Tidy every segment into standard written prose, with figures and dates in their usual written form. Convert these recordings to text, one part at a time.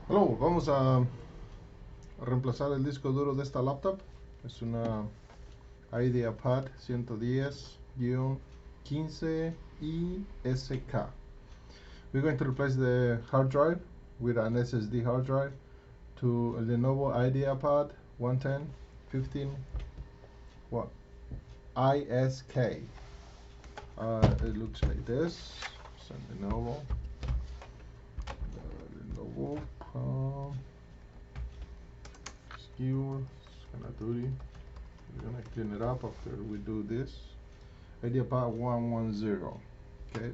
Hello, vamos a reemplazar el disco duro de esta laptop. Es una Ideapad 110-15 ISK. We're going to replace the hard drive with an SSD hard drive to a Lenovo Ideapad 110-15 ISK. It looks like this. It's a Lenovo. Skewer. It's kind of dirty. We're gonna clean it up after we do this. Ideapad 110. Okay.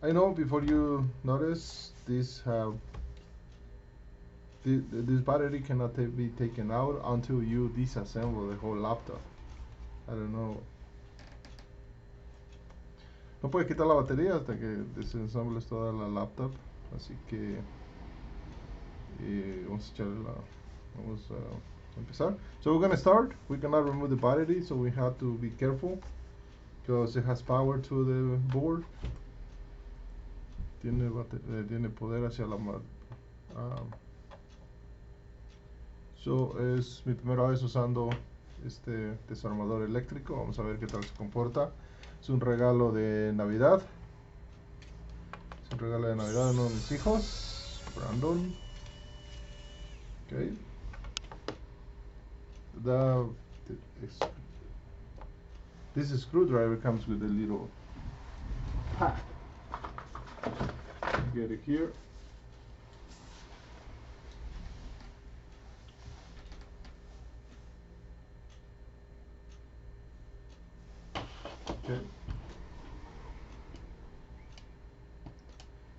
I know before you notice this this battery cannot be taken out until you disassemble the whole laptop. I don't know. No puedes quitar la batería hasta que desensambles toda la laptop, así que vamos a empezar. So we're gonna start. We cannot remove the battery, so we have to be careful because it has power to the board. Tiene poder hacia la so es mi primera vez usando este desarmador eléctrico. Vamos a ver qué tal se comporta. Es un regalo de Navidad. Es un regalo de Navidad de uno de mis hijos, Brandon. Okay. This screwdriver comes with a little pad. Get it here. Okay.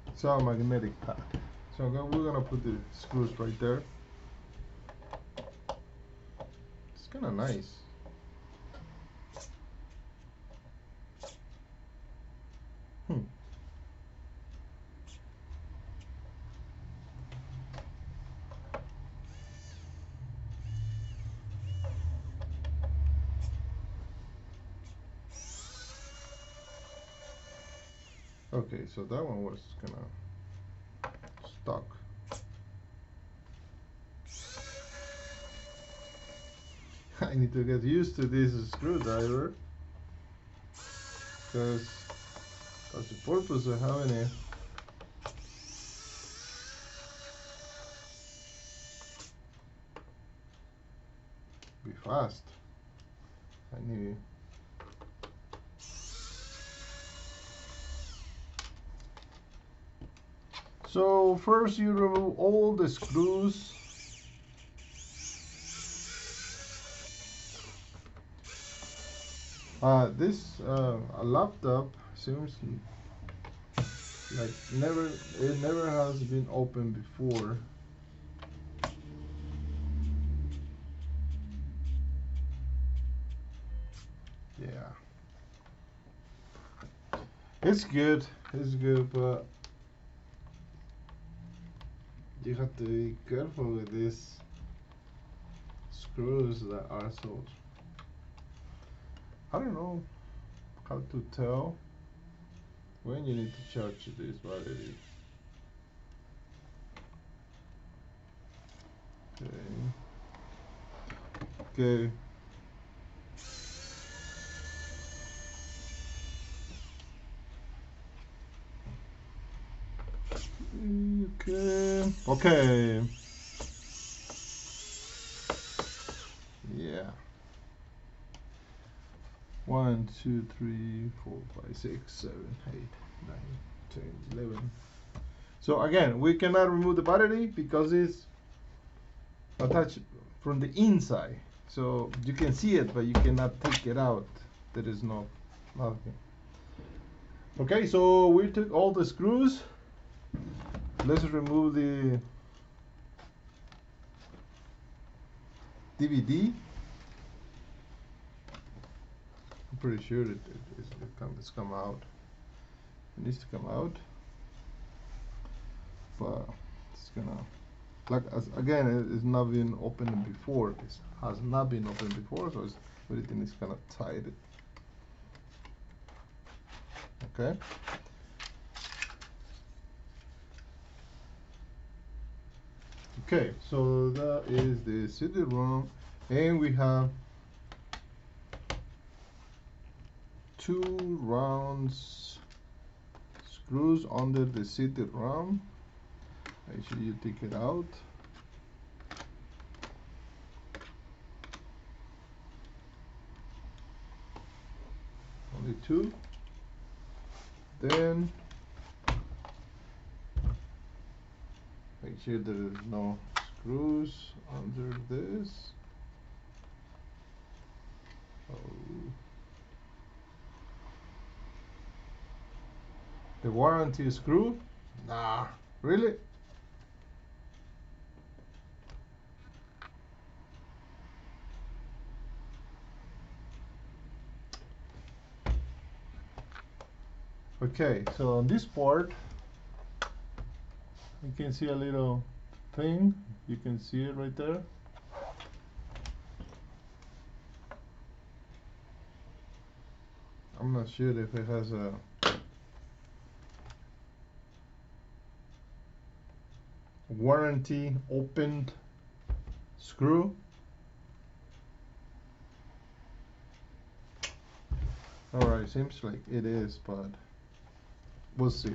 It's a magnetic pad. So we're gonna put the screws right there. It's kind of nice. Okay, so that one was kind of stuck. I need to get used to this screwdriver because that's the purpose of having it. Be fast. I need. So first you remove all the screws. This laptop seems like it never has been opened before. Yeah. It's good, but you have to be careful with these screws that are so. I don't know how to tell when you need to charge this battery. Okay. Okay. Yeah. 1, 2, 3, 4, 5, 6, 7, 8, 9, 10, 11. So again, we cannot remove the battery because it's attached from the inside. So you can see it, but you cannot take it out. There is nothing. Okay, so we took all the screws. Let's remove the DVD. I'm pretty sure it's come out. It needs to come out, but it's gonna again it's not been opened before. It has not been opened before, so everything is kind of tight. Okay. Okay, so that is the CD-ROM, and we have 2 rounds screws under the CD-ROM. Make sure you take it out. Only 2. Then make sure there is no screws under this. Oh. The warranty screw? Nah, really? Okay, so on this part, you can see a little thing. You can see it right there. I'm not sure if it has a warranty opened screw. Alright, seems like it is, but we'll see.